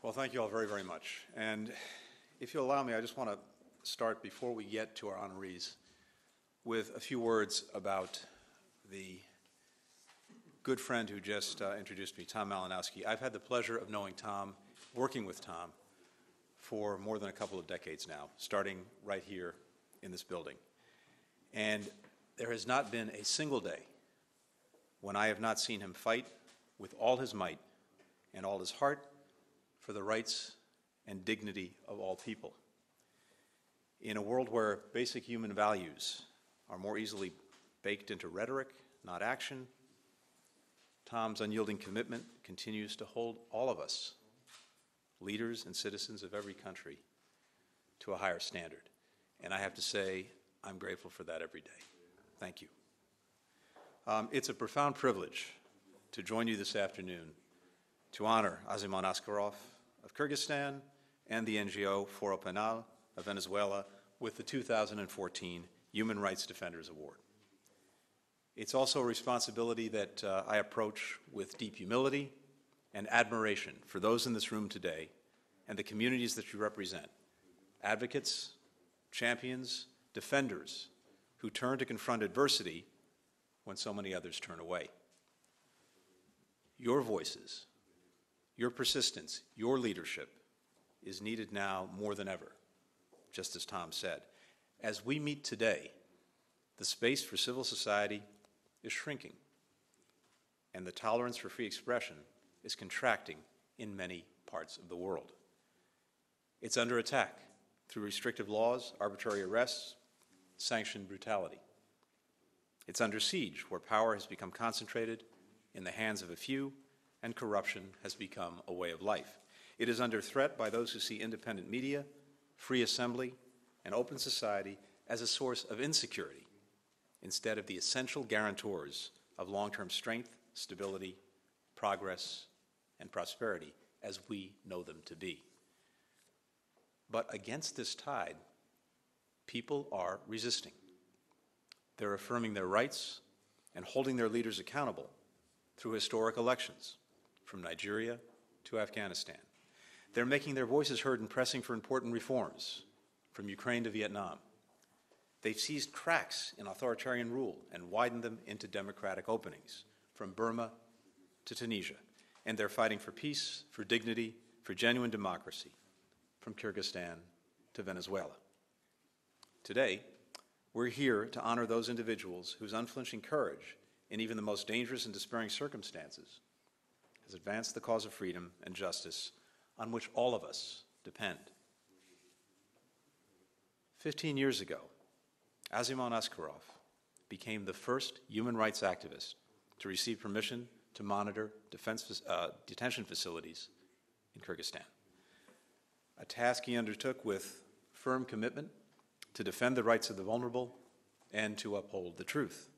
Well, thank you all very, very much. And if you'll allow me, I just want to start, before we get to our honorees, with a few words about the good friend who just introduced me, Tom Malinowski. I've had the pleasure of knowing Tom, working with Tom, for more than a couple of decades now, starting right here in this building. And there has not been a single day when I have not seen him fight with all his might and all his heart for the rights and dignity of all people. In a world where basic human values are more easily baked into rhetoric, not action, Tom's unyielding commitment continues to hold all of us, leaders and citizens of every country, to a higher standard. And I have to say, I'm grateful for that every day. Thank you. It's a profound privilege to join you this afternoon to honor Aziman Askarov of Kyrgyzstan and the NGO Foro Penal of Venezuela with the 2014 Human Rights Defenders Award. It's also a responsibility that I approach with deep humility and admiration for those in this room today and the communities that you represent, advocates, champions, defenders who turn to confront adversity when so many others turn away. Your voices, your persistence, your leadership is needed now more than ever, just as Tom said. As we meet today, the space for civil society is shrinking, and the tolerance for free expression is contracting in many parts of the world. It's under attack through restrictive laws, arbitrary arrests, sanctioned brutality. It's under siege where power has become concentrated in the hands of a few and corruption has become a way of life. It is under threat by those who see independent media, free assembly, and open society as a source of insecurity instead of the essential guarantors of long-term strength, stability, progress, and prosperity as we know them to be. But against this tide, people are resisting. They're affirming their rights and holding their leaders accountable through historic elections, from Nigeria to Afghanistan. They're making their voices heard and pressing for important reforms, from Ukraine to Vietnam. They've seized cracks in authoritarian rule and widened them into democratic openings, from Burma to Tunisia. And they're fighting for peace, for dignity, for genuine democracy, from Kyrgyzstan to Venezuela. Today, we're here to honor those individuals whose unflinching courage, in even the most dangerous and despairing circumstances, has advanced the cause of freedom and justice on which all of us depend. 15 years ago, Aziman Askarov became the first human rights activist to receive permission to monitor detention facilities in Kyrgyzstan, a task he undertook with firm commitment to defend the rights of the vulnerable and to uphold the truth.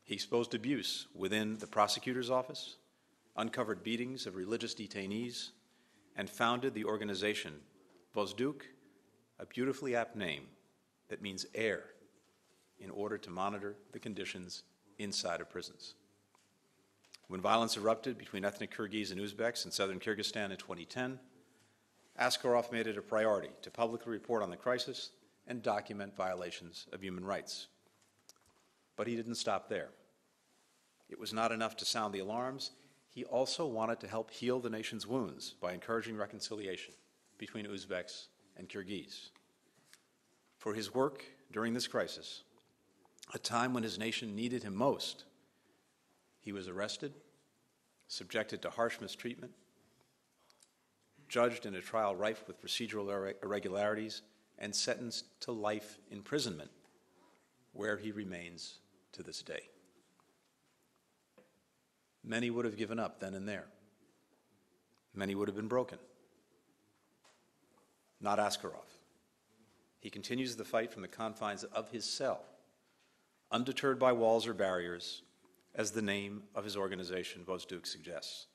He exposed abuse within the prosecutor's office, uncovered beatings of religious detainees, and founded the organization Vozduk, a beautifully apt name that means air, in order to monitor the conditions inside of prisons. When violence erupted between ethnic Kyrgyz and Uzbeks in southern Kyrgyzstan in 2010, Askarov made it a priority to publicly report on the crisis and document violations of human rights. But he didn't stop there. It was not enough to sound the alarms. He also wanted to help heal the nation's wounds by encouraging reconciliation between Uzbeks and Kyrgyz. For his work during this crisis, a time when his nation needed him most, he was arrested, subjected to harsh mistreatment, judged in a trial rife with procedural irregularities, and sentenced to life imprisonment, where he remains to this day. Many would have given up then and there. Many would have been broken. Not Askarov. He continues the fight from the confines of his cell, undeterred by walls or barriers, as the name of his organization, Vozduk, suggests.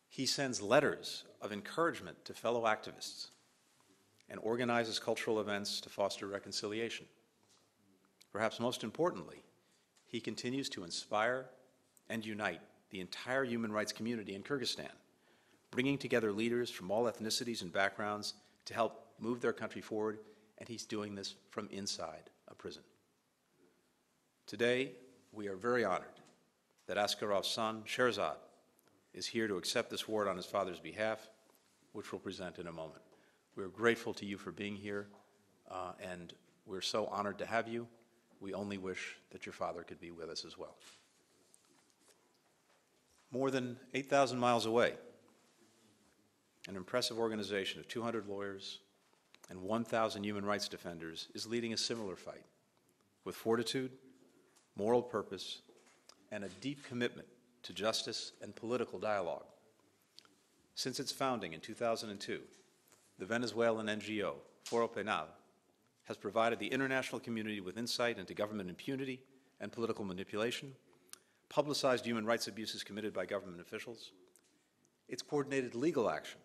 He sends letters of encouragement to fellow activists and organizes cultural events to foster reconciliation. Perhaps most importantly, he continues to inspire and unite the entire human rights community in Kyrgyzstan, bringing together leaders from all ethnicities and backgrounds to help move their country forward, and he's doing this from inside a prison. Today, we are very honored that Askarov's son, Sherzad, is here to accept this award on his father's behalf, which we'll present in a moment. We're grateful to you for being here, and we're so honored to have you. We only wish that your father could be with us as well. More than 8,000 miles away, an impressive organization of 200 lawyers and 1,000 human rights defenders is leading a similar fight with fortitude, moral purpose, and a deep commitment to justice and political dialogue. Since its founding in 2002, the Venezuelan NGO, Foro Penal, has provided the international community with insight into government impunity and political manipulation, publicized human rights abuses committed by government officials. It's coordinated legal action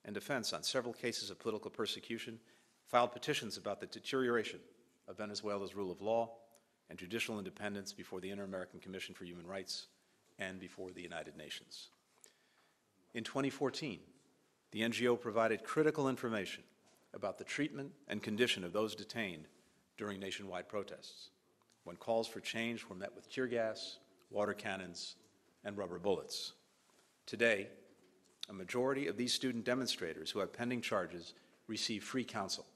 and defense on several cases of political persecution, filed petitions about the deterioration of Venezuela's rule of law and judicial independence before the Inter-American Commission for Human Rights and before the United Nations. In 2014, the NGO provided critical information about the treatment and condition of those detained during nationwide protests, when calls for change were met with tear gas, water cannons, and rubber bullets. Today, a majority of these student demonstrators who have pending charges receive free counsel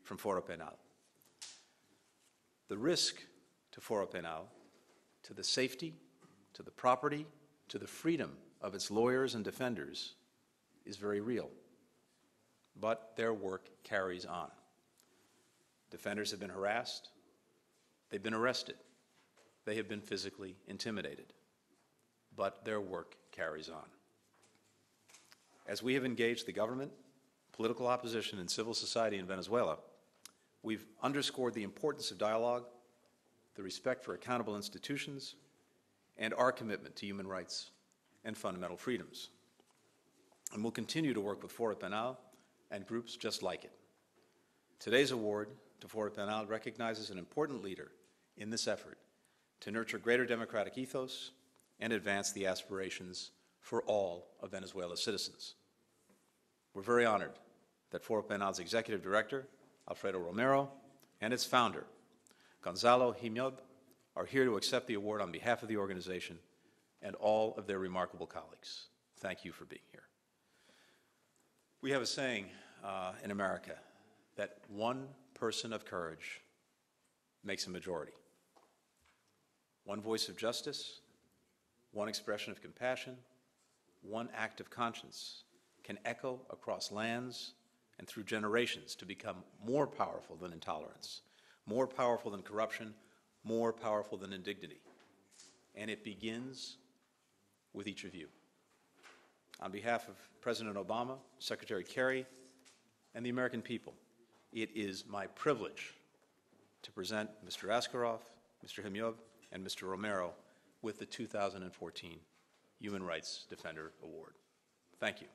from Foro Penal. The risk to Foro Penal, to the safety, to the property, to the freedom of its lawyers and defenders is very real. But their work carries on. Defenders have been harassed, they've been arrested, they have been physically intimidated, but their work carries on. As we have engaged the government, political opposition, and civil society in Venezuela, we've underscored the importance of dialogue, the respect for accountable institutions, and our commitment to human rights and fundamental freedoms. And we'll continue to work with Foro Penal and groups just like it. Today's award to Foro Penal recognizes an important leader in this effort to nurture greater democratic ethos and advance the aspirations for all of Venezuela's citizens. We're very honored that Foro Penal's executive director, Alfredo Romero, and its founder, Gonzalo Himyob, are here to accept the award on behalf of the organization and all of their remarkable colleagues. Thank you for being here. We have a saying in America that one person of courage makes a majority. One voice of justice, one expression of compassion, one act of conscience can echo across lands and through generations to become more powerful than intolerance, more powerful than corruption, more powerful than indignity. And it begins with each of you. On behalf of President Obama, Secretary Kerry, and the American people, it is my privilege to present Mr. Askarov, Mr. Himyob, and Mr. Romero with the 2014 Human Rights Defender Award. Thank you.